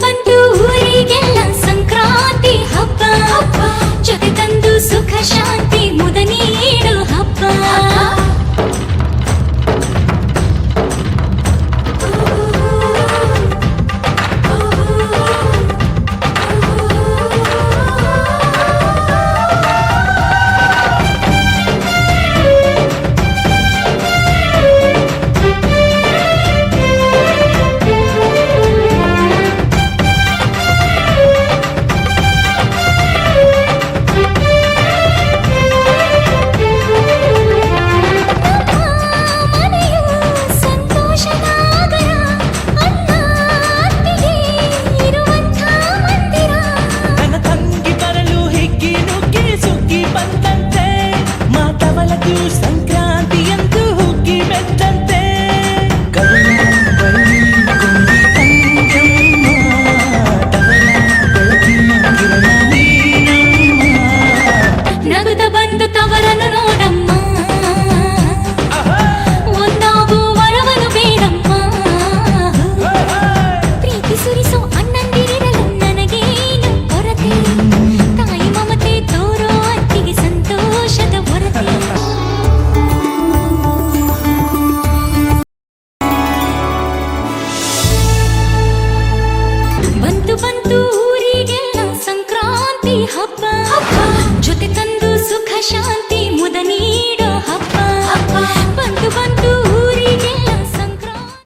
ಬಂತು ಊರಿಗೆಲ್ಲ ಸಂಕ್ರಾಂತಿ ಹಬ್ಬ ಜೊತೆ ತಂದು ಸುಖ ಶಾಂತಿ ಮುದ ನೀಡು ಹಬ್ಬ ಸಂಕ್ರಾಂತಿಯಂತೂ ಹುಗ್ಗಿ ಬೆತ್ತಂತೆ ನಗುತ್ತ ಬಂದು ತವರನ್ನು ನೋಡಮ್ಮ ಒಂದಾಗು ವರವನು ಬೇಡಮ್ಮ ಪ್ರೀತಿ ಸುರಿಸೋ ಅಣ್ಣಂದಿರಿರಲು ನನಗೇನು ಕೊರತೆ ತಾಯಿ ಮಮತೆ ತೋರೋ ಅತ್ತಿಗೆ ಸಂತೋಷದ ಹೊರತೆ ಬಂತು